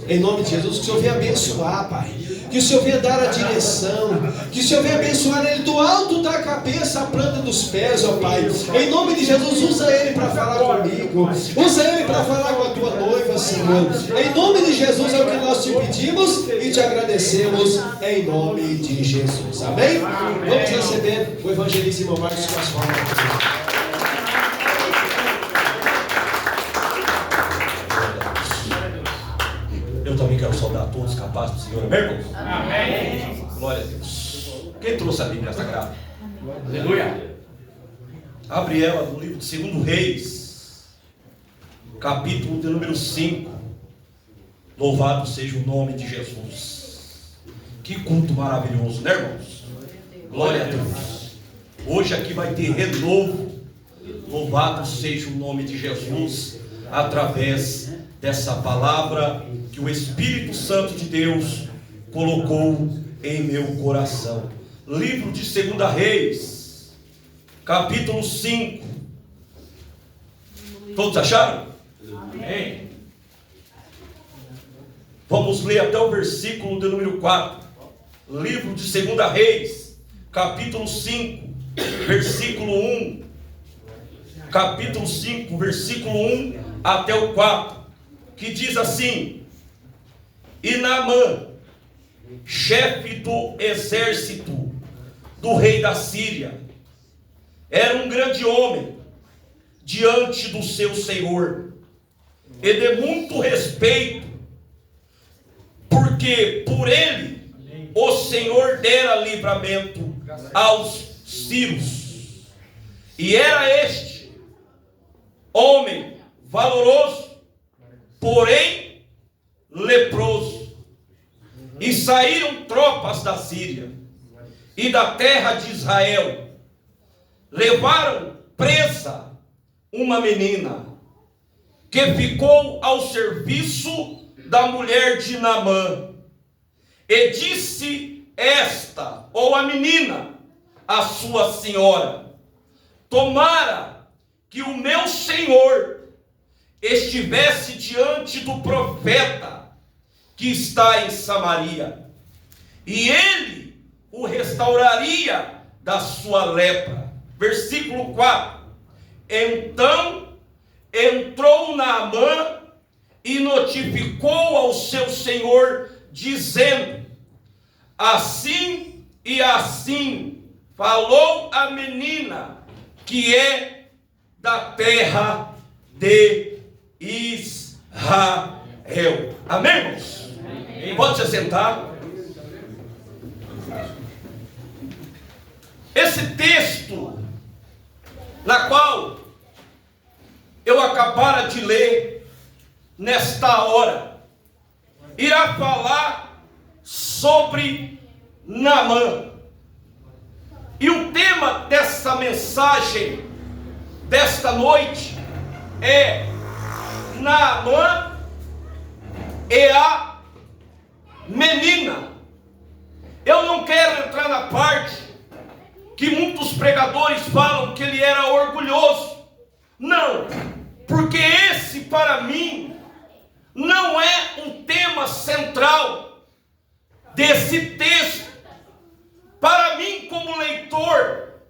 Em nome de Jesus, que o Senhor venha abençoar, Pai. Que o Senhor venha dar a direção. Que o Senhor venha abençoar ele do alto da cabeça à planta dos pés, ó Pai. Em nome de Jesus, usa ele para falar comigo. Usa ele para falar com a tua noiva, Senhor. Em nome de Jesus é o que nós te pedimos e te agradecemos. Em nome de Jesus. Amém? Vamos receber o evangelista irmão Marcos com as palavras. Eu também quero saudar a todos capazes do Senhor, amém, irmãos? Amém. Glória a Deus. Quem trouxe a Bíblia Sagrada? Aleluia. Abre ela no livro de 2 Reis, capítulo de número 5. Louvado seja o nome de Jesus. Que culto maravilhoso, né, irmãos? Glória a Deus. Hoje aqui vai ter renovo. Louvado seja o nome de Jesus, através dessa palavra que o Espírito Santo de Deus colocou em meu coração. Livro de 2 Reis, capítulo 5. Todos acharam? Amém. Vamos ler até o versículo de número 4. Livro de 2 Reis, capítulo 5, versículo 1. Capítulo 5, versículo 1 até o 4. Que diz assim: E Naamã, chefe do exército do rei da Síria, era um grande homem diante do seu senhor, e de muito respeito, porque por ele o Senhor dera livramento aos sírios. E era este homem valoroso, porém leproso. E saíram tropas da Síria e da terra de Israel, levaram presa uma menina que ficou ao serviço da mulher de Naamã. E disse esta, ou a menina, a sua senhora: tomara que o meu senhor estivesse diante do profeta que está em Samaria, e ele o restauraria da sua lepra. Versículo 4. Então entrou Naamã e notificou ao seu senhor, dizendo: assim e assim falou a menina, que é da terra de Israel. Amém, irmãos? Amém. Pode se sentar. Esse texto, na qual eu acabara de ler nesta hora, irá falar sobre Naamã. E o tema dessa mensagem desta noite é Naamã e a menina. Eu não quero entrar na parte que muitos pregadores falam que ele era orgulhoso. Não, porque esse para mim não é um tema central desse texto. Para mim, como leitor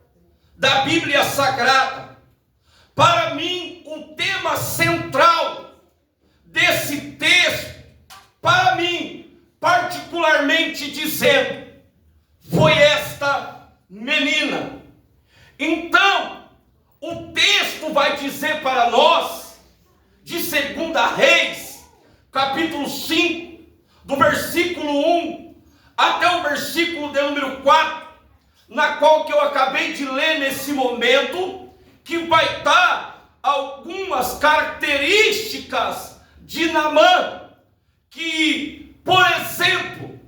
da Bíblia Sagrada, para mim o tema central desse texto, para mim, particularmente dizendo, foi esta menina. Então, o texto vai dizer para nós, de 2 Reis, capítulo 5, do versículo 1 até o versículo de número 4, na qual que eu acabei de ler nesse momento, que vai dar algumas características de Naamã, que, por exemplo,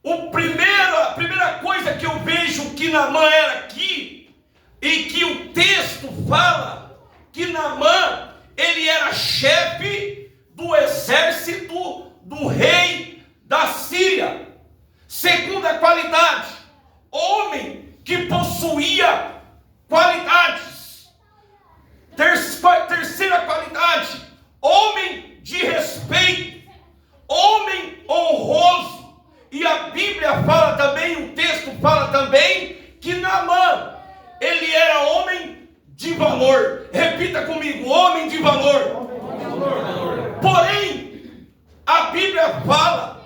a primeira coisa que eu vejo que Naamã era aqui, e que o texto fala, que Naamã, ele era chefe do exército do rei da Síria. Segunda qualidade, homem que possuía qualidades. Terceira qualidade, homem de respeito, homem Bíblia fala também, o texto fala também, que Naamã, ele era homem de valor. Repita comigo, homem de valor. Porém, a Bíblia fala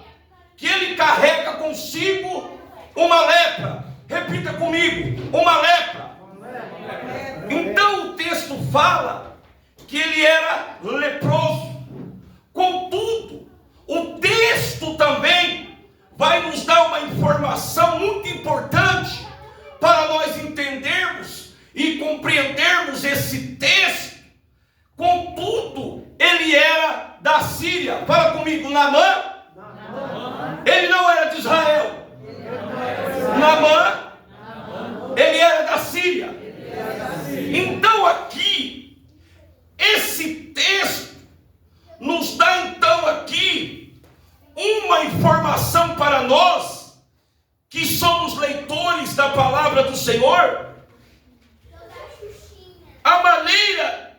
que ele carrega consigo uma lepra. Repita comigo, uma lepra. Então o texto fala que ele era leproso. Contudo, o texto também vai nos dar uma informação muito importante para nós entendermos e compreendermos esse texto. Contudo, ele era da Síria. Fala comigo, Naamã. Ele não era de Israel. Naamã, ele era da Síria. Então aqui, esse texto nos dá então aqui uma informação para nós, que somos leitores da palavra do Senhor, a maneira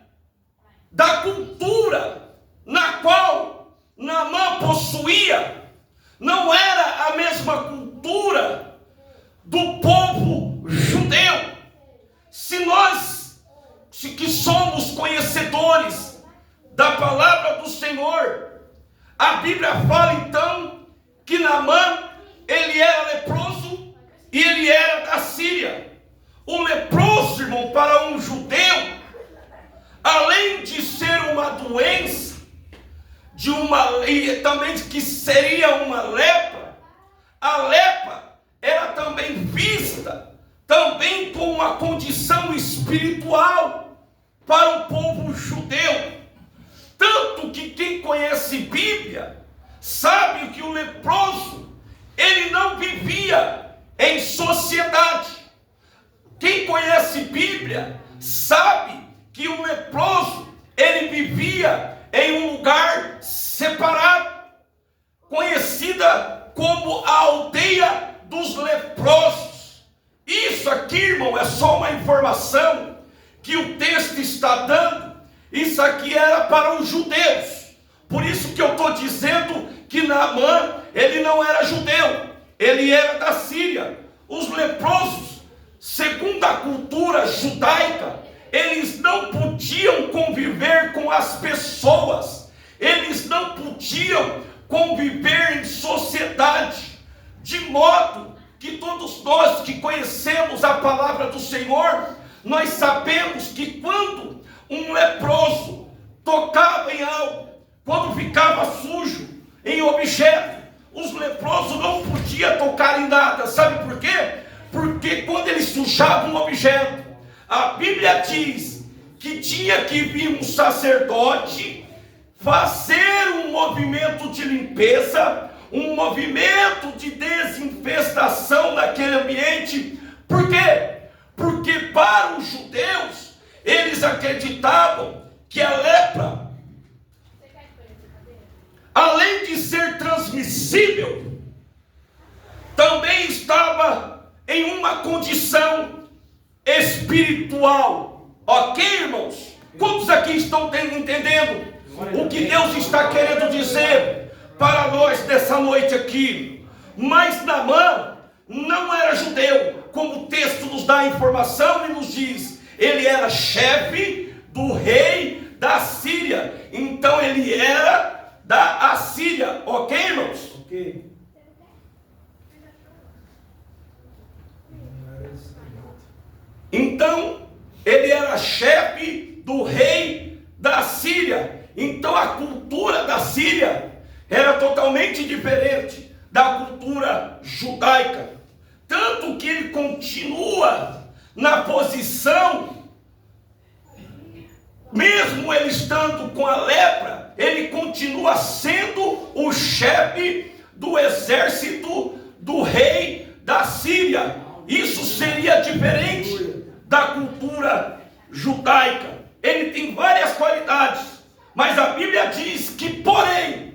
da cultura na qual Naamã possuía não era a mesma cultura do povo judeu. Se nós que somos conhecedores da palavra do Senhor, a Bíblia fala então que Naamã, ele era leproso e ele era da Síria. O leproso, irmão, para um judeu, além de ser uma doença, e também que seria uma lepra, a lepra era também vista também com uma condição espiritual para o povo judeu. Tanto que quem conhece Bíblia sabe que o leproso, ele não vivia em sociedade. Quem conhece Bíblia sabe que o leproso, ele vivia em um lugar separado, conhecida como a aldeia dos leprosos. Isso aqui, irmão, é só uma informação que o texto está dando. Isso aqui era para os judeus. Por isso que eu estou dizendo que Naamã, ele não era judeu, ele era da Síria. Os leprosos, segundo a cultura judaica, eles não podiam conviver com as pessoas, eles não podiam conviver em sociedade, de modo que todos nós que conhecemos a palavra do Senhor, nós sabemos que quando um leproso tocava em algo, quando ficava sujo em objeto, os leprosos não podiam tocar em nada. Sabe por quê? Porque quando ele sujava um objeto, a Bíblia diz que tinha que vir um sacerdote fazer um movimento de limpeza, um movimento de desinfestação naquele ambiente. Por quê? Porque para os judeus, eles acreditavam que a lepra, além de ser transmissível, também estava em uma condição espiritual. Ok, irmãos? Quantos aqui estão entendendo o que Deus está querendo dizer para nós nessa noite aqui? Mas Naamã não era judeu, como o texto nos dá a informação e nos diz, ele era chefe do rei da Síria. Então ele era da Assíria. Ok, irmãos? Ok. Então ele era chefe do rei da Síria. Então a cultura da Síria era totalmente diferente da cultura judaica. Tanto que ele continua na posição, mesmo ele estando com a lepra, ele continua sendo o chefe do exército do rei da Síria. Isso seria diferente da cultura judaica. Ele tem várias qualidades, mas a Bíblia diz que, porém,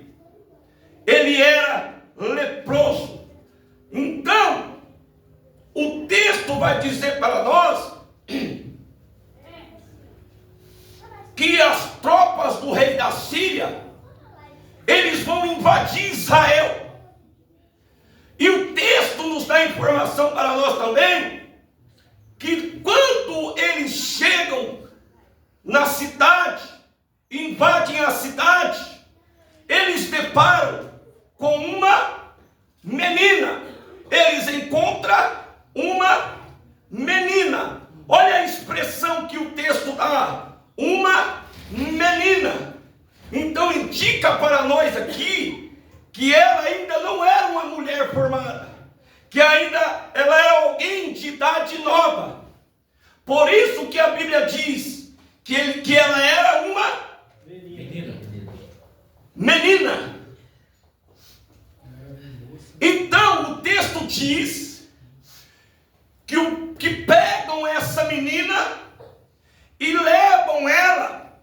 ele era leproso. Então, o texto vai dizer para nós que as tropas do rei da Síria, eles vão invadir Israel. E o nos dá informação para nós também, que quando eles chegam na cidade, invadem a cidade, eles deparam com uma menina. Eles encontram uma menina. Olha a expressão que o texto dá: uma menina. Então indica para nós aqui que ela ainda não era uma mulher formada, que ainda ela era alguém de idade nova. Por isso que a Bíblia diz que ela era uma menina. Então o texto diz que pegam essa menina e levam ela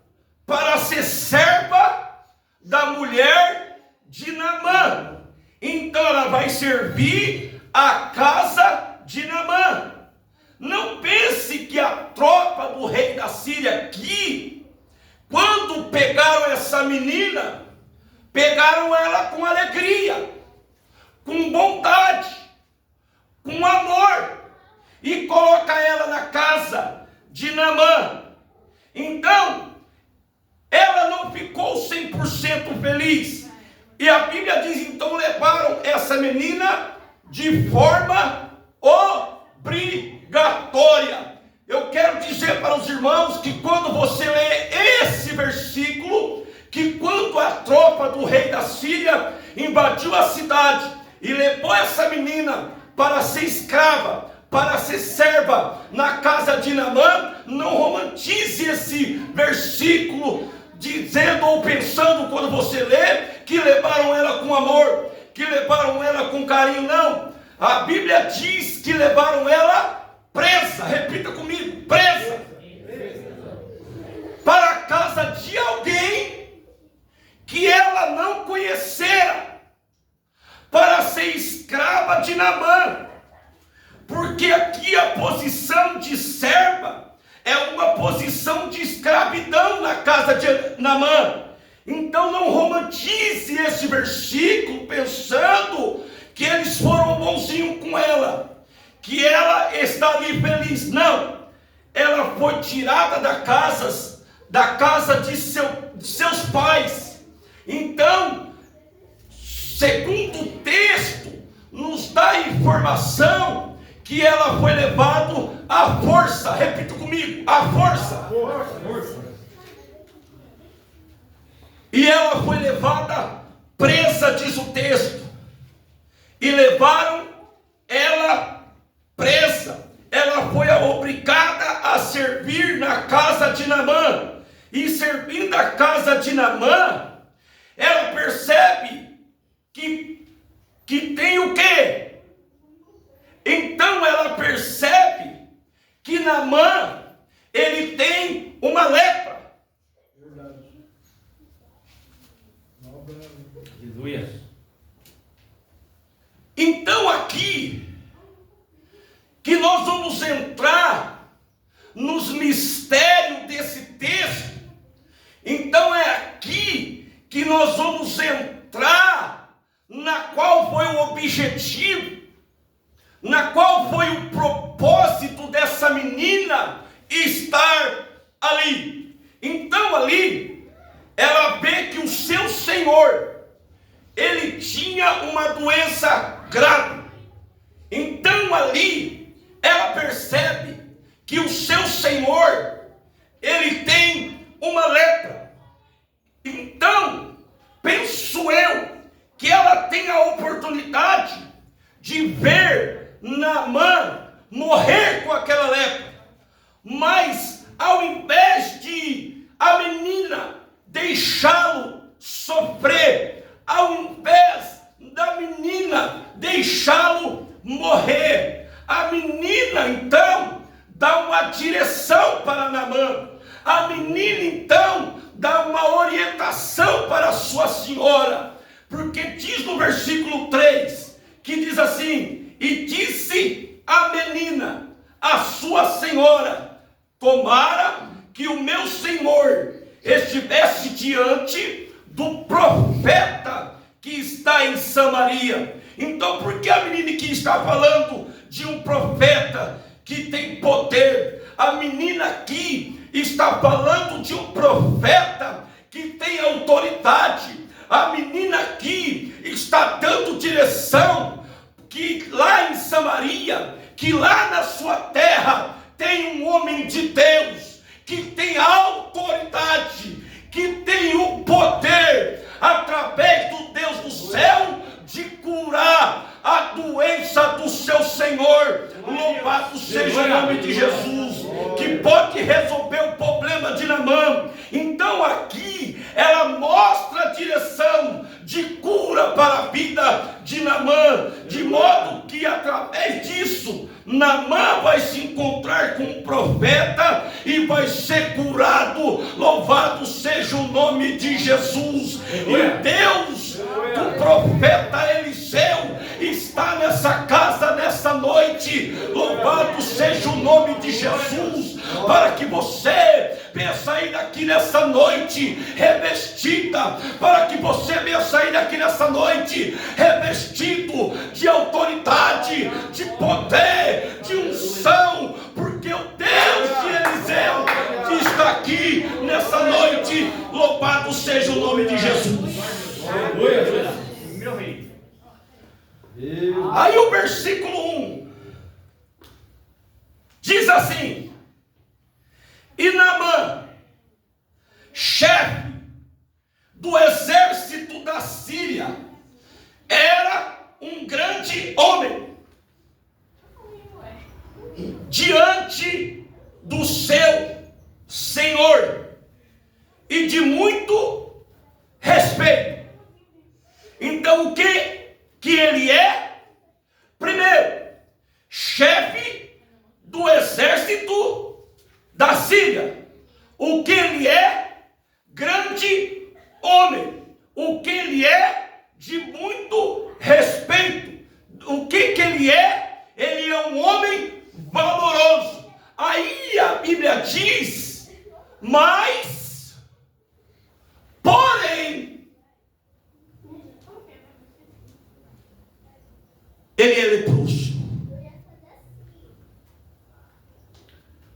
para ser serva da mulher de Naamã. Então ela vai servir a casa de Naamã. Não pense que a tropa do rei da Síria aqui, quando pegaram essa menina, pegaram ela com alegria, com bondade, com amor, e coloca ela na casa de Naamã. Então, ela não ficou 100% feliz. E a Bíblia diz, então levaram essa menina de forma obrigatória. Eu quero dizer para os irmãos que quando você lê esse versículo, que quando a tropa do rei da Síria invadiu a cidade e levou essa menina para ser escrava, para ser serva na casa de Naamã, não romantize esse versículo dizendo ou pensando quando você lê que levaram ela com amor, que levaram ela com carinho. Não, a Bíblia diz que levaram ela presa. Repita comigo: presa, para a casa de alguém que ela não conhecera, para ser escrava de Naamã. Porque aqui a posição de serva é uma posição de escravidão na casa de Naamã. Então não romantize esse versículo pensando que eles foram bonzinhos com ela, que ela está ali feliz. Não, ela foi tirada da casa de seus pais. Então, segundo o texto, nos dá a informação que ela foi levada à força. Repita comigo: à força. E ela foi levada presa, diz o texto. E levaram ela presa. Ela foi obrigada a servir na casa de Naamã. E servindo a casa de Naamã, ela percebe que tem o quê? Então ela percebe que Naamã, ele tem uma lepra. Aleluia. Então aqui, que nós vamos entrar nos mistérios desse texto. Então é aqui que nós vamos entrar na qual foi o objetivo, na qual foi o propósito dessa menina estar ali. Então ali, ela vê que o seu Senhor, ele tinha uma doença grave. Então ali, ela percebe que o seu Senhor, ele tem uma lepra. Então, penso eu, que ela tem a oportunidade de ver Naamã morrer com aquela lepra. Mas, ao invés de a menina deixá-lo sofrer, ao invés da menina deixá-lo morrer, a menina então dá uma direção para Naamã. A menina então dá uma orientação para a sua senhora. Porque diz no versículo 3, que diz assim: e disse a menina, a sua senhora, tomara que o meu senhor estivesse diante do profeta que está em Samaria. Então, por que a menina aqui está falando de um profeta que tem poder? A menina aqui está falando de um profeta que tem autoridade. A menina aqui está dando direção, que lá em Samaria, que lá na sua terra, tem um homem de Deus, que tem autoridade, que tem o poder, através do Deus do céu, de curar a doença do seu Senhor. Louvado seja o nome de Jesus, que pode resolver o problema de Naamã. Então aqui ela mostra a direção de cura para a vida de Naamã, de modo que através disso Naamã vai se encontrar com um profeta e vai ser curado. Louvado seja o nome de Jesus. E Deus do profeta Eliseu está nessa casa nessa noite. Louvado seja o nome de Jesus, para que você venha sair daqui nessa noite revestida, para que você venha sair daqui nessa noite revestido de autoridade, de poder, de unção, porque o Deus de Eliseu que está aqui nessa noite. Louvado seja o nome de Jesus. Aí o versículo 1 diz assim: e Naamã, chefe do exército da Síria, era um grande homem diante do seu Senhor e de muito respeito. Então o que ele é? Primeiro, chefe do exército da Síria. O que ele é? Grande homem. O que ele é? De muito respeito. O que ele é? Ele é um homem valoroso. Aí a Bíblia diz: mas, porém, ele é leproso.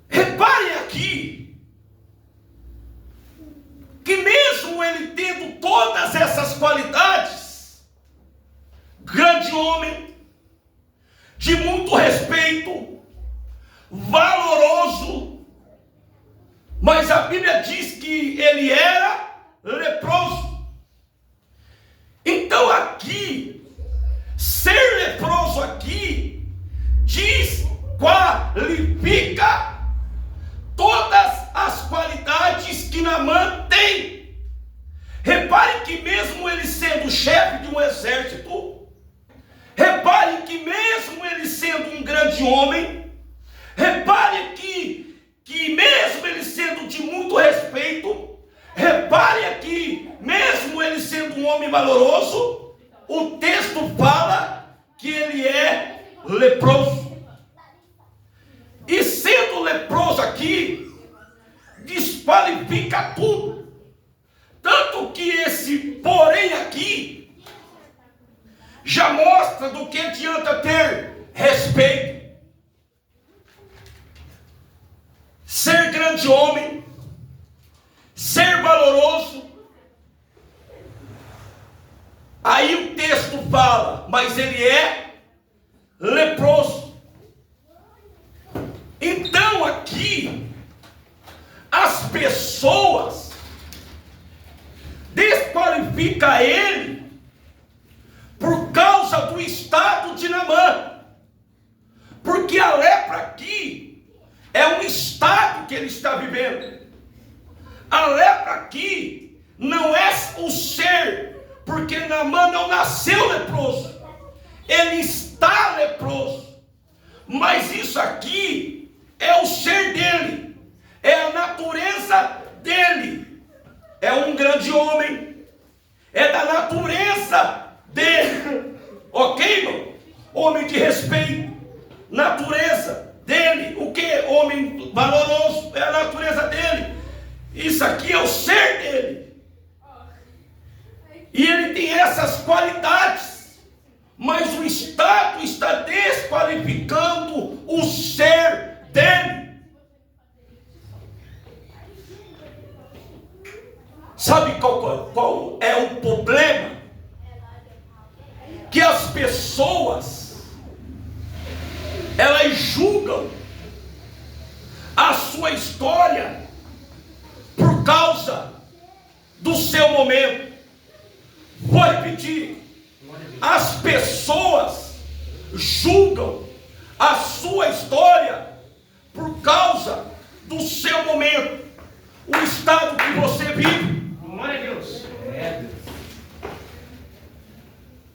Reparem aqui que mesmo ele tendo todas essas qualidades, grande homem, de muito respeito, valoroso, mas a Bíblia diz que ele era leproso. Então aqui, ser leproso aqui desqualifica todas as qualidades que Naamã tem. Repare que mesmo ele sendo chefe de um exército, repare que mesmo ele sendo um grande homem, repare que mesmo ele sendo de muito respeito, repare aqui, mesmo ele sendo um homem valoroso, o texto fala que ele é leproso. E sendo leproso aqui, desqualifica tudo. Tanto que esse porém aqui já mostra do que adianta ter respeito, ser grande homem, ser valoroso. Aí o texto fala, mas ele é leproso. Então aqui as pessoas desqualificam ele por causa do estado de Naamã, porque a lepra aqui é um estado que ele está vivendo. A lepra aqui não é o ser, porque Naamã não nasceu leproso, ele está leproso, mas isso aqui é o ser dele, é a natureza dele. É um grande homem, é da natureza dele, ok, irmão? Homem de respeito, natureza dele. O que? Homem valoroso, é a natureza dele. Isso aqui é o ser dele. E ele tem essas qualidades, mas o Estado está desqualificando o ser dele. Sabe qual é o problema? Que as pessoas, elas julgam a sua história por causa do seu momento. Vou repetir. As pessoas julgam a sua história por causa do seu momento. O estado que você vive. Glória a Deus.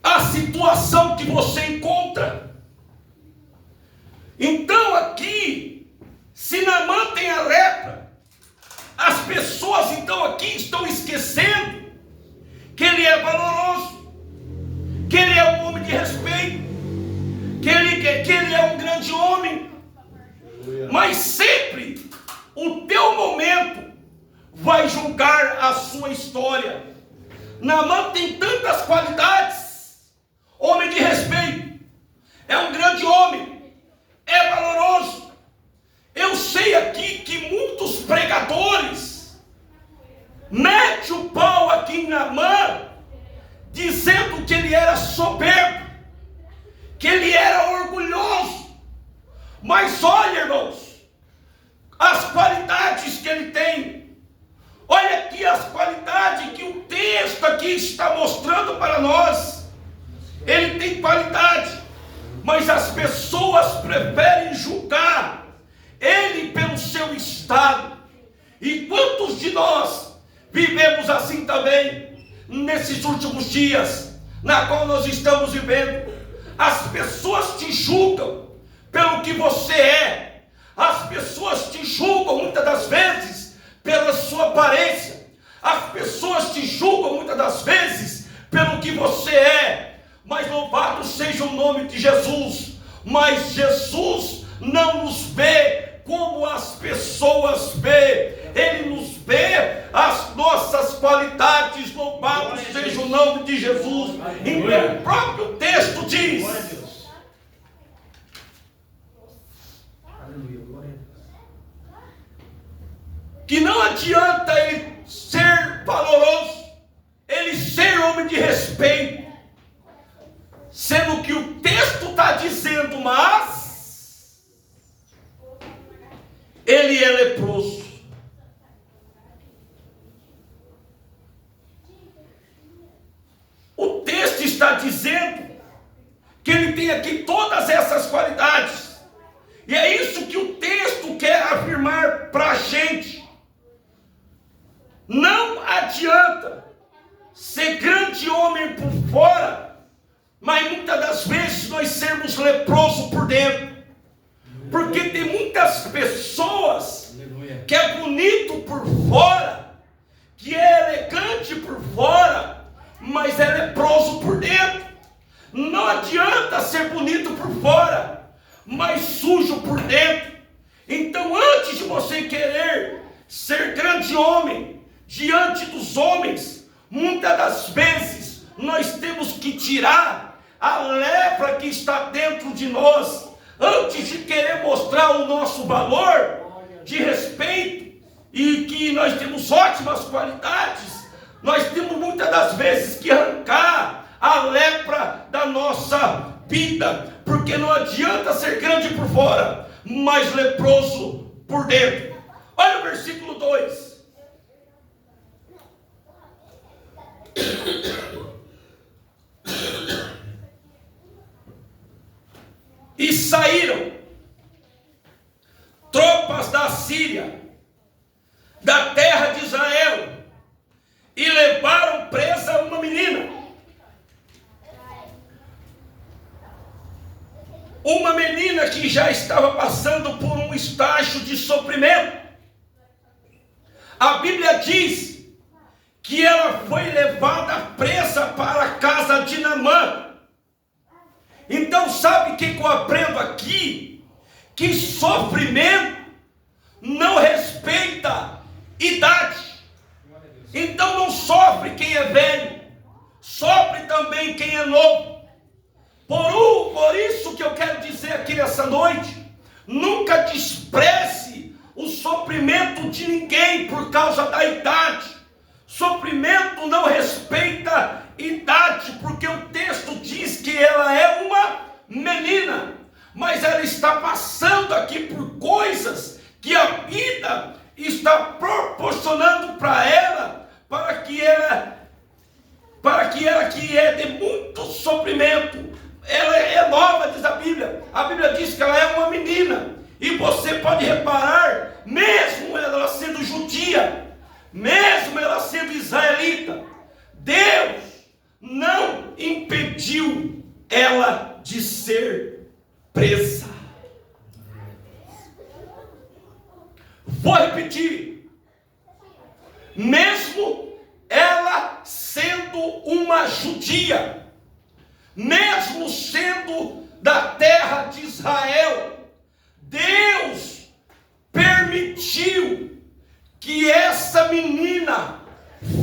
A situação que você encontra. Então aqui, se Naamã tem a lepra, as pessoas então aqui estão esquecendo que ele é valoroso, que ele é um homem de respeito, que ele é um grande homem. Mas sempre o teu momento vai julgar a sua história. Naamã tem tantas qualidades: homem de respeito, é um grande homem, é valoroso. Eu sei aqui que muitos pregadores metem o pau aqui em Naamã, dizendo que ele era soberbo, que ele era orgulhoso. Mas olha, irmãos, as qualidades que ele tem. Olha aqui as qualidades que o texto aqui está mostrando para nós. Ele tem qualidade, mas as pessoas preferem julgar ele pelo seu estado. E quantos de nós vivemos assim também nesses últimos dias, na qual nós estamos vivendo? As pessoas te julgam pelo que você é. As pessoas te julgam muitas das vezes pela sua aparência. As pessoas te julgam muitas das vezes pelo que você é. Mas louvado seja o nome de Jesus. Mas Jesus não nos vê como as pessoas vê. Ele nos vê as nossas qualidades. Louvado seja o nome de Jesus. Então o próprio texto diz: que não adianta ele ser valoroso, ele ser homem de respeito, sendo que o texto está dizendo, mas ele é leproso. O texto está dizendo que ele tem aqui todas essas qualidades, e é isso que o texto quer afirmar para a gente. Não adianta ser grande homem por fora, mas muitas das vezes nós sermos leprosos por dentro. Porque tem muitas pessoas que é bonito por fora, que é elegante por fora, mas é leproso por dentro. Não adianta ser bonito por fora, mas sujo por dentro. Então, antes de você querer ser grande homem diante dos homens, muitas das vezes nós temos que tirar a lepra que está dentro de nós, antes de querer mostrar o nosso valor de respeito e que nós temos ótimas qualidades. Nós temos muitas das vezes que arrancar a lepra da nossa vida, porque não adianta ser grande por fora, mas leproso por dentro. Olha o versículo 2. E saíram tropas da Síria, da terra de Israel, e levaram presa uma menina. Uma menina que já estava passando por um estágio de sofrimento. A Bíblia diz que ela foi levada presa para a casa de Naamã. Então sabe o que eu aprendo aqui? Que sofrimento não respeita idade. Então não sofre quem é velho, sopre também quem é novo. Por isso que eu quero dizer aqui nessa noite, nunca despreze o sofrimento de ninguém por causa da idade. Sofrimento não respeita idade, porque o texto diz que ela é uma menina, mas ela está passando aqui por coisas que a vida está proporcionando para ela, para que ela que é de muito sofrimento, ela é nova, diz a Bíblia diz que ela é uma menina, e você pode reparar, mesmo ela sendo judia, mesmo ela sendo israelita, Deus não impediu ela de ser presa. Vou repetir, mesmo ela sendo uma judia, mesmo sendo da terra de Israel, Deus permitiu que essa menina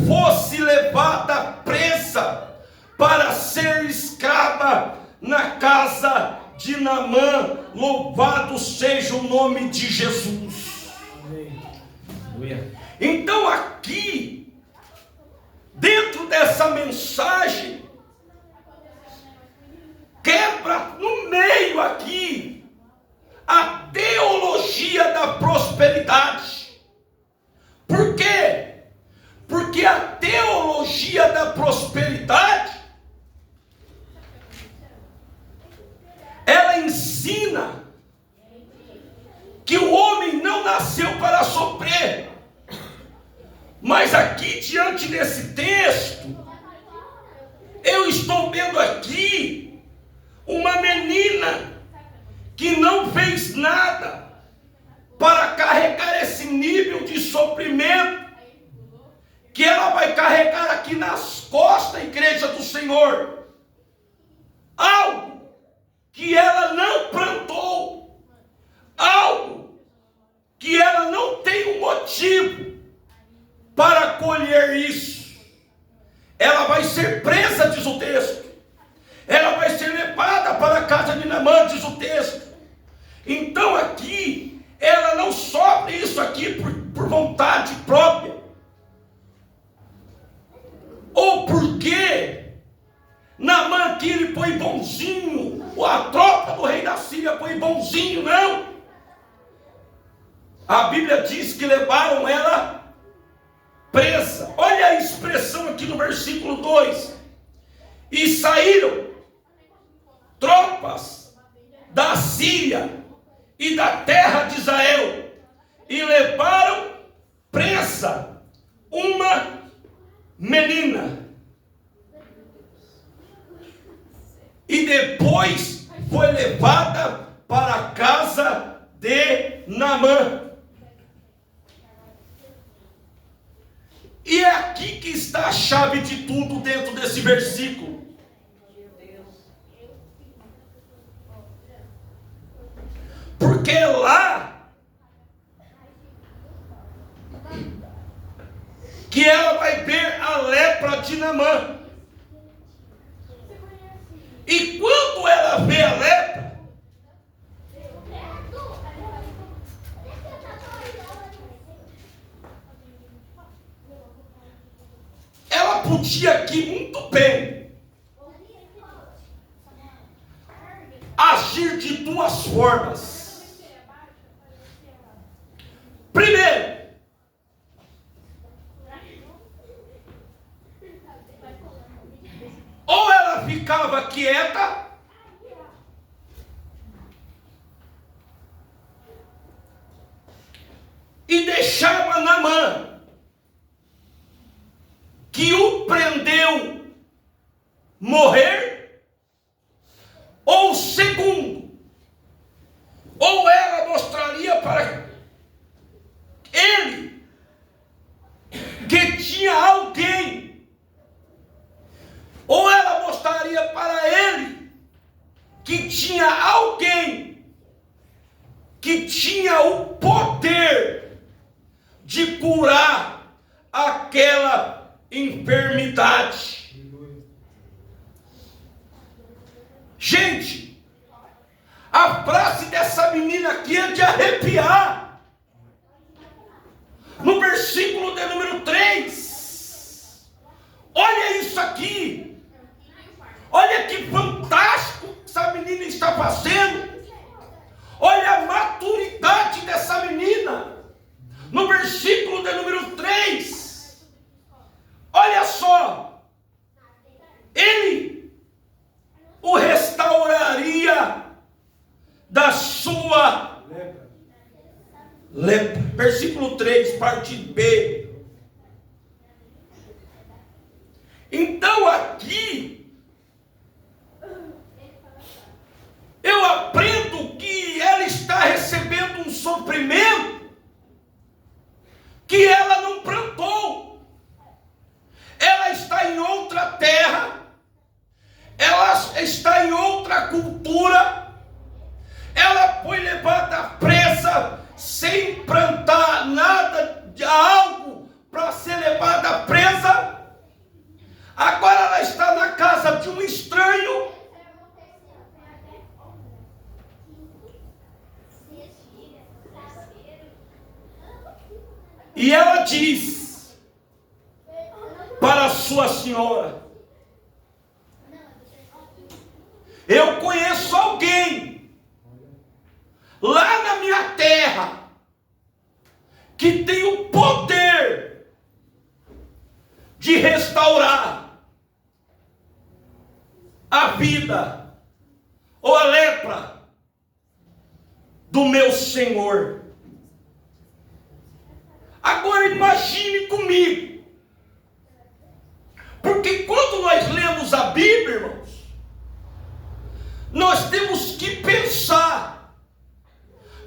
fosse levada presa para ser escrava na casa de Naamã. Louvado seja o nome de Jesus. Então aqui, dentro dessa mensagem, quebra no meio aqui a teologia da prosperidade. Por quê? Porque a teologia da prosperidade, ela ensina que o homem não nasceu para sofrer. Mas aqui, diante desse texto, eu estou vendo aqui uma menina que não fez nada para carregar esse nível de sofrimento que ela vai carregar aqui nas costas, igreja do Senhor. Algo que ela não plantou, algo que ela não tem um motivo para colher isso. Ela vai ser presa, diz o texto. Ela vai ser levada para a casa de Naamã, diz o texto. Então aqui, ela não sofre isso aqui por vontade própria. Ou porque Naamã aqui ele foi bonzinho, ou a tropa do rei da Síria foi bonzinho, não. A Bíblia diz que levaram ela presa. Olha a expressão aqui no versículo 2. E saíram tropas da Síria e da terra de Israel e levaram presa uma menina. E depois foi levada para a casa de Naamã. E é aqui que está a chave de tudo dentro desse versículo. Porque lá que ela vai ver a lepra de Naamã. E quando ela vê a lepra, ela podia aqui muito bem agir de duas formas. Primeiro, ou ela ficava quieta, e deixava Naamã, que o prendeu, morrer. Ou segundo, ou ela mostraria para ele que tinha alguém, ou ela mostraria para ele que tinha alguém que tinha o poder de curar aquela enfermidade. Gente, a frase dessa menina aqui é de arrepiar. No versículo de número 3. Olha isso aqui. Olha que fantástico que essa menina está fazendo. Olha a maturidade dessa menina. No versículo de número 3. Olha só. Ele o restauraria da sua lepra. Versículo 3, parte B. Então aqui eu aprendo que ela está recebendo um sofrimento que ela não plantou. Ela está em outra terra, ela está em outra cultura, ela foi levada presa sem plantar nada de algo para ser levada presa. Agora ela está na casa de um estranho. E ela diz para sua senhora: eu conheço alguém lá na minha terra que tem o poder de restaurar a vida ou a lepra do meu Senhor. Agora imagine comigo, porque quando nós lemos a Bíblia, irmãos, nós temos que pensar.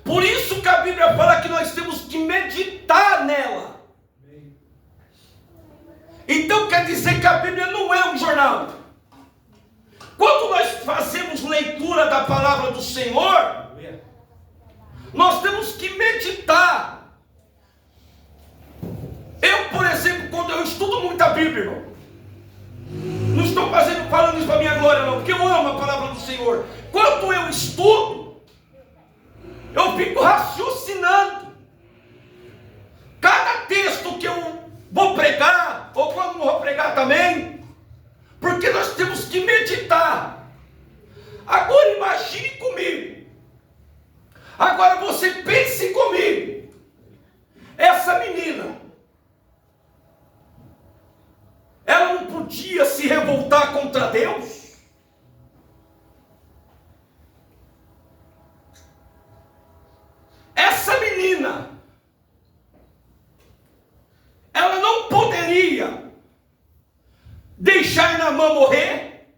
Por isso que a Bíblia fala que nós temos que meditar nela. Então quer dizer que a Bíblia não é um jornal. Quando nós fazemos leitura da palavra do Senhor, nós temos que meditar. Eu, por exemplo, quando eu estudo muito a Bíblia, irmão, não estou falando isso para a minha glória, não, porque eu amo a palavra do Senhor. Quando eu estudo, eu fico raciocinando. Cada texto que eu vou pregar, ou quando não vou pregar também, porque nós temos que meditar. Agora imagine comigo. Agora você pense comigo. Essa menina, ela não podia se revoltar contra Deus? Essa menina, ela não poderia deixar Naamã morrer?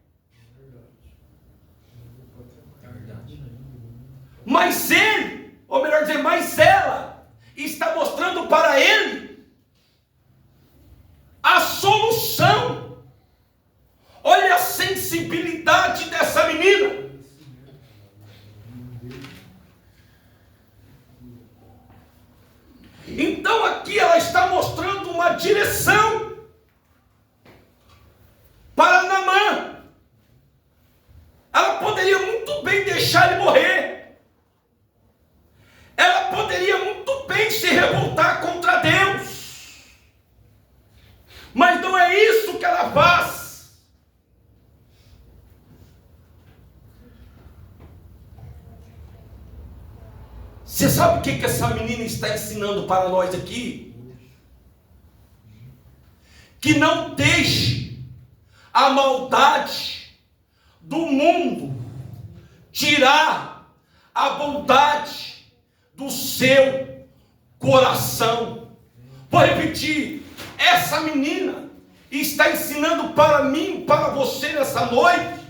Mas ele, ou melhor dizer, mas ela está mostrando para ele a solução. Olha a sensibilidade dessa menina. Então aqui ela está mostrando uma direção para Naamã. Ela poderia muito bem deixar ele morrer. Ela poderia muito bem se revoltar contra Deus. Mas não é isso que ela faz. Você sabe o que essa menina está ensinando para nós aqui? Que não deixe a maldade do mundo tirar a bondade do seu coração. Vou repetir. Essa menina está ensinando para mim, para você nessa noite,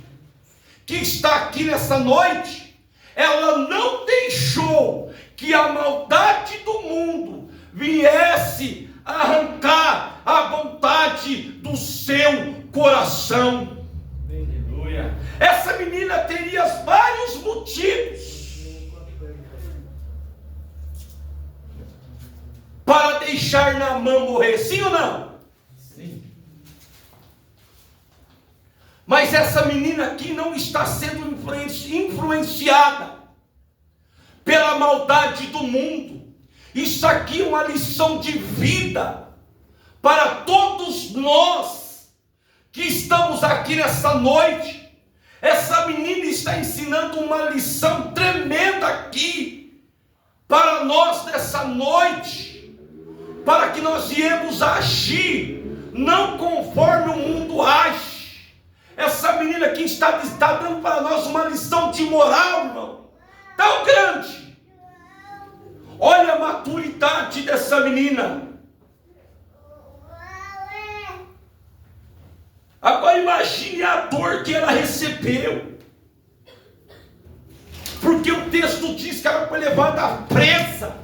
que está aqui nessa noite. Ela não deixou que a maldade do mundo viesse arrancar a vontade do seu coração. Aleluia. Essa menina teria vários motivos para deixar Naamã morrer, sim ou não? Sim. Mas essa menina aqui não está sendo influenciada pela maldade do mundo. Isso aqui é uma lição de vida para todos nós que estamos aqui nessa noite. Essa menina está ensinando uma lição tremenda aqui para nós nessa noite, para que nós viemos agir não conforme o mundo age. Essa menina aqui está dando para nós uma lição de moral, irmão, tão grande. Olha a maturidade dessa menina. Agora imagine a dor que ela recebeu, porque o texto diz que ela foi levada presa,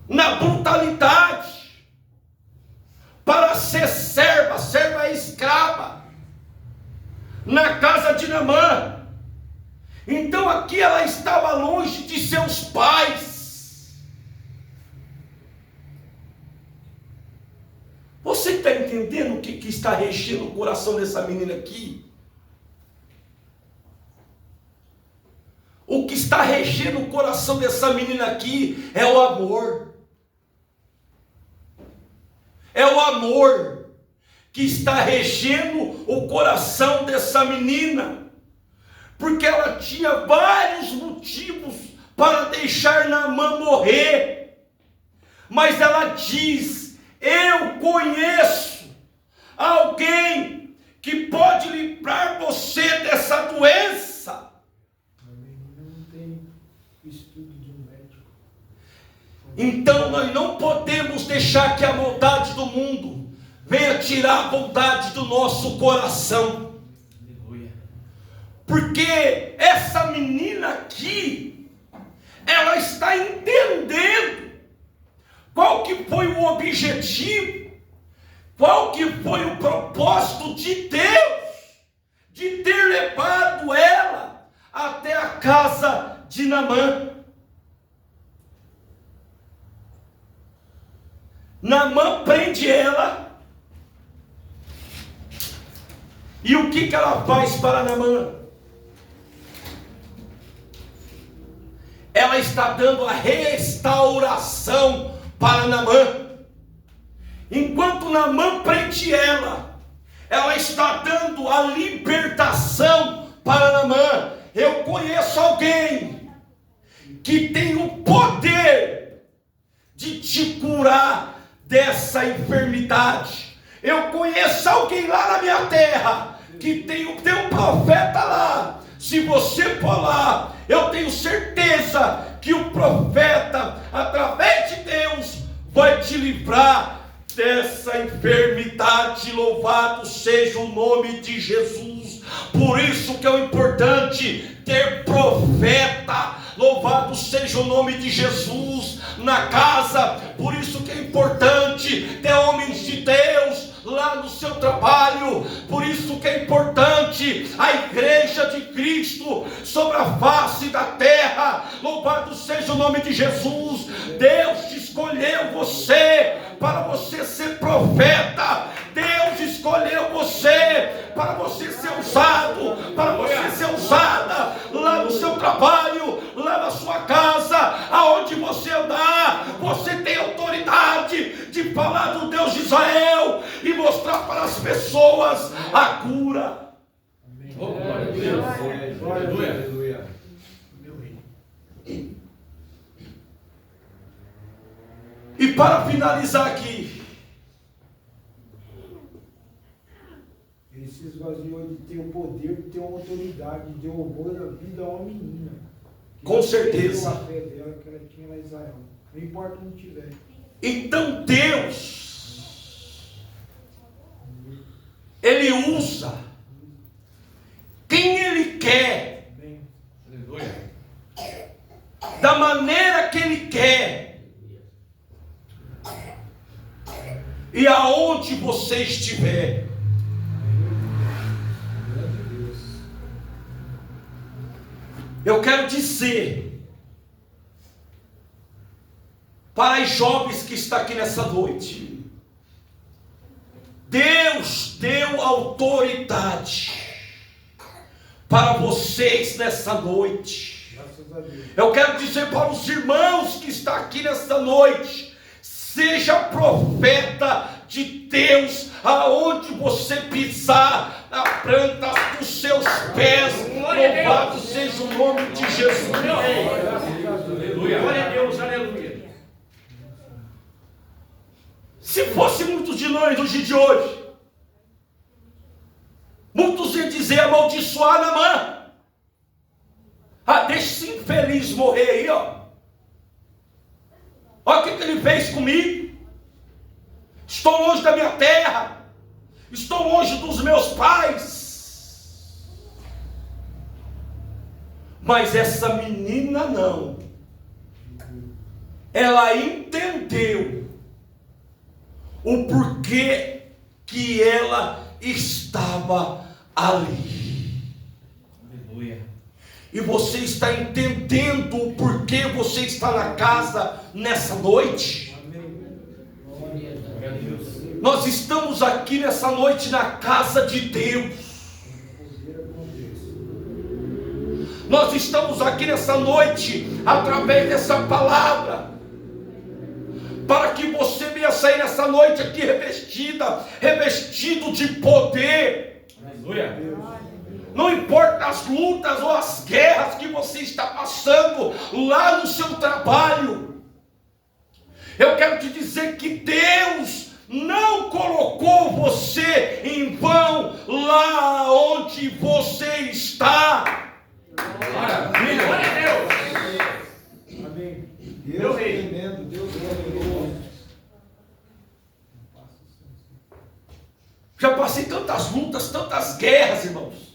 na brutalidade, para ser serva escrava, na casa de Naamã. Então aqui ela estava longe de seus pais. Você está entendendo o que está regendo o coração dessa menina aqui? O que está regendo o coração dessa menina aqui é o amor. É o amor que está regendo o coração dessa menina. Porque ela tinha vários motivos para deixar Naamã morrer. Mas ela diz: eu conheço alguém que pode livrar você dessa doença. Não tem estudo de um médico. Então nós não podemos deixar que a maldade do mundo venha tirar a bondade do nosso coração. Porque essa menina aqui, ela está entendendo qual que foi o objetivo, qual que foi o propósito de Deus, de ter levado ela até a casa de Naamã. Naamã prende ela, e o que ela faz para Naamã? Ela está dando a restauração para Naamã. Enquanto Naamã prende ela, ela está dando a libertação para Naamã. Eu conheço alguém que tem o poder de te curar dessa enfermidade. Eu conheço alguém lá na minha terra que tem o teu profeta lá. Se você for lá, eu tenho certeza que o profeta, através de Deus, vai te livrar dessa enfermidade. Louvado seja o nome de Jesus. Por isso que é importante ter profeta. Louvado seja o nome de Jesus na casa. Por isso que é importante ter homens de Deus lá no seu trabalho. Por isso que é importante a igreja de Cristo sobre a face da terra. Louvado seja o nome de Jesus. Deus escolheu você para você ser profeta. Deus escolheu você para você ser usado, para você ser usada lá no seu trabalho, lá na sua casa, aonde você andar. Você tem autoridade de falar do Deus de Israel e mostrar para as pessoas a cura. Amém. Oh, glória a Deus. Aleluia. E para finalizar aqui, Ele se esvaziou de ter o poder, de ter uma autoridade, de horror da vida a uma menina. Com certeza. A fé dela que ela tinha lá em Israel. Não importa onde tiver. então Deus, Ele usa quem Ele quer, Amém. da maneira que Ele quer, e aonde você estiver. Eu quero dizer para as jovens que estão aqui nessa noite, Deus deu autoridade para vocês nessa noite. Eu quero dizer para os irmãos que estão aqui nessa noite: seja profeta de Deus aonde você pisar, na planta dos seus pés. Louvado seja o nome de Jesus. Aleluia. Glória a Deus, aleluia. Se fosse muitos de nós nos dias de hoje, muitos iam dizer: amaldiçoar Naamã. Deixa esse infeliz morrer aí, ó. Olha o que ele fez comigo. Estou longe da minha terra, estou longe dos meus pais. Mas essa menina não. Ela entendeu o porquê que ela estava ali. Aleluia. E você está entendendo o porquê você está na casa nessa noite? Nós estamos aqui nessa noite na casa de Deus. Nós estamos aqui nessa noite através dessa palavra, para que você venha sair nessa noite aqui revestido de poder. Aleluia. Não importa as lutas ou as guerras que você está passando lá no seu trabalho, eu quero te dizer que Deus não colocou você em vão lá onde você está. Maravilha. Glória a Deus. Amém. Deus tremendo, Deus glorioso. Já passei tantas lutas, tantas guerras, irmãos.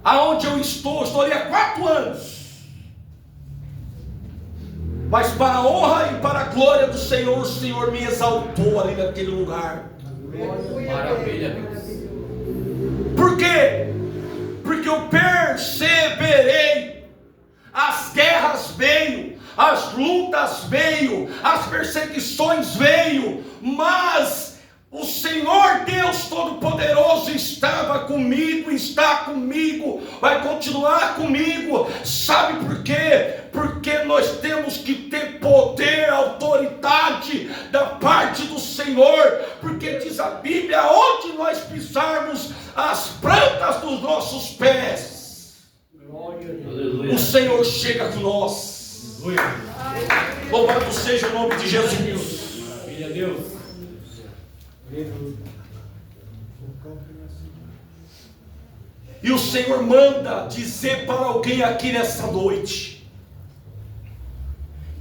Aonde eu estou ali há 4 anos. Mas para a honra e para a glória do Senhor, o Senhor me exaltou ali naquele lugar. Maravilha, Deus. Por quê? Porque eu perseverei. As guerras veio, as lutas veio, as perseguições veio, mas o Senhor Deus Todo-Poderoso estava comigo, está comigo, vai continuar comigo. Sabe por quê? Porque nós temos que ter poder, autoridade da parte do Senhor. Porque diz a Bíblia: onde nós pisarmos as plantas dos nossos pés, o Senhor chega com nós. Louvado seja o nome de Jesus. Maravilha, Deus. E o Senhor manda dizer para alguém aqui nessa noite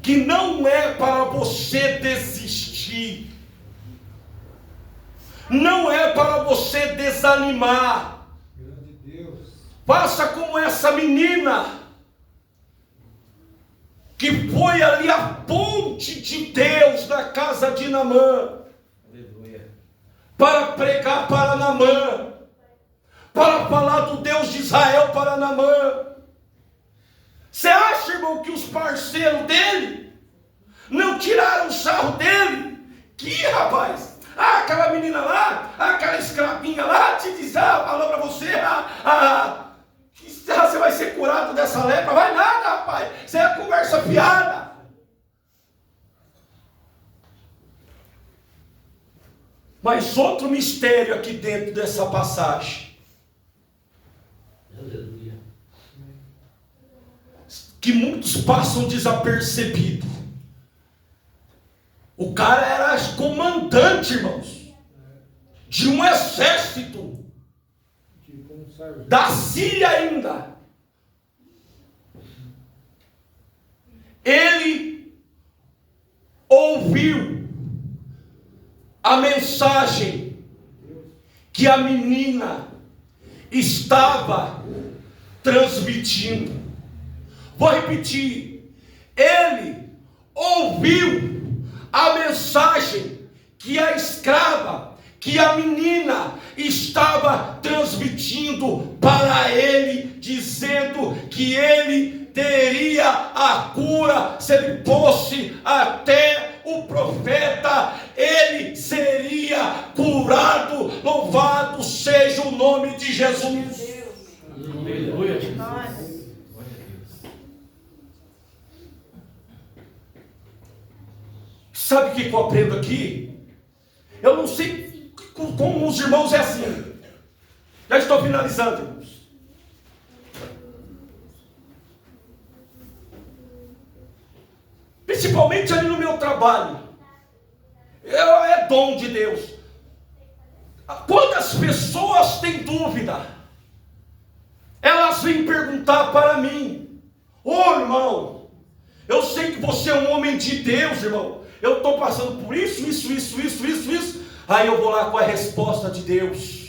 que não é para você desistir, não é para você desanimar. Faça como essa menina que foi ali a ponte de Deus na casa de Naamã, para pregar para Naamã, para falar do Deus de Israel para Naamã. Você acha, irmão, que os parceiros dele não tiraram o sarro dele? Que rapaz, aquela menina lá, aquela escravinha lá, te diz, falou para você, você vai ser curado dessa lepra. Vai nada, rapaz, isso é conversa fiada. Mas outro mistério aqui dentro dessa passagem, Aleluia. que muitos passam desapercebido. O cara era comandante, irmãos, de um exército da Síria ainda. Ele ouviu a mensagem que a menina estava transmitindo. Vou repetir. Ele ouviu a mensagem que a escrava, que a menina estava transmitindo para ele, dizendo que ele teria a cura se ele fosse até o profeta ele seria curado. Louvado seja o nome de Jesus. Aleluia. Sabe o que eu aprendo aqui? Eu não sei como os irmãos é assim. Já estou finalizando, irmãos. Principalmente ali no meu trabalho. É dom de Deus. Quantas pessoas têm dúvida? Elas vêm perguntar para mim: ô irmão, eu sei que você é um homem de Deus, irmão. Eu estou passando por isso. Aí eu vou lá com a resposta de Deus.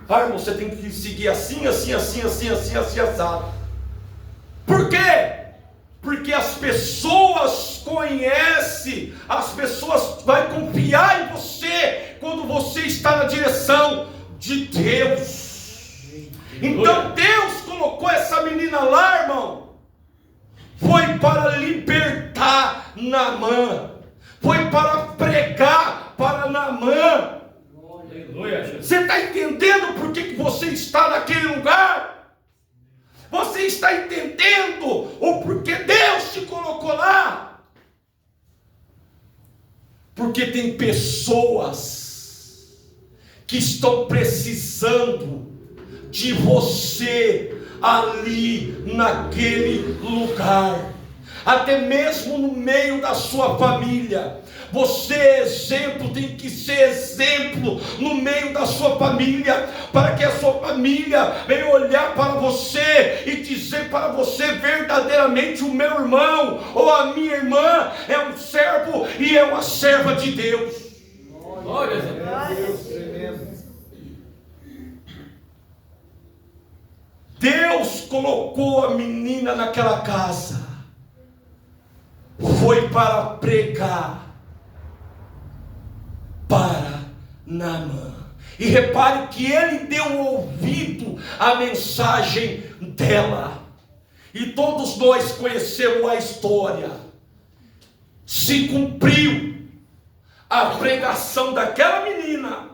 Ah, irmão, você tem que seguir assim, assado. Por quê? Porque as pessoas conhecem, as pessoas vão confiar em você quando você está na direção de Deus. Então Deus colocou essa menina lá, irmão, foi para libertar Naamã, foi para pregar para Naamã. Você está entendendo por que você está naquele lugar? Você está entendendo o porquê Deus te colocou lá? Porque tem pessoas que estão precisando de você ali naquele lugar, até mesmo no meio da sua família. Você é exemplo, tem que ser exemplo no meio da sua família, para que a sua família venha olhar para você e dizer para você verdadeiramente: o meu irmão ou a minha irmã é um servo e é uma serva de Deus. Glória a Deus. Deus colocou a menina naquela casa, foi para pregar para Naamã. E repare que ele deu ouvido à mensagem dela. E todos nós conhecemos a história. Se cumpriu a pregação daquela menina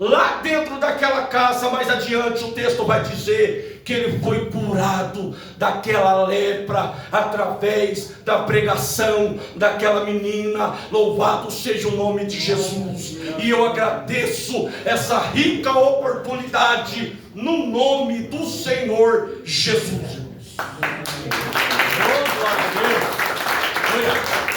lá dentro daquela casa. Mais adiante o texto vai dizer que ele foi curado daquela lepra através da pregação daquela menina. Louvado seja o nome de Jesus. E eu agradeço essa rica oportunidade no nome do Senhor Jesus. Glória a Deus.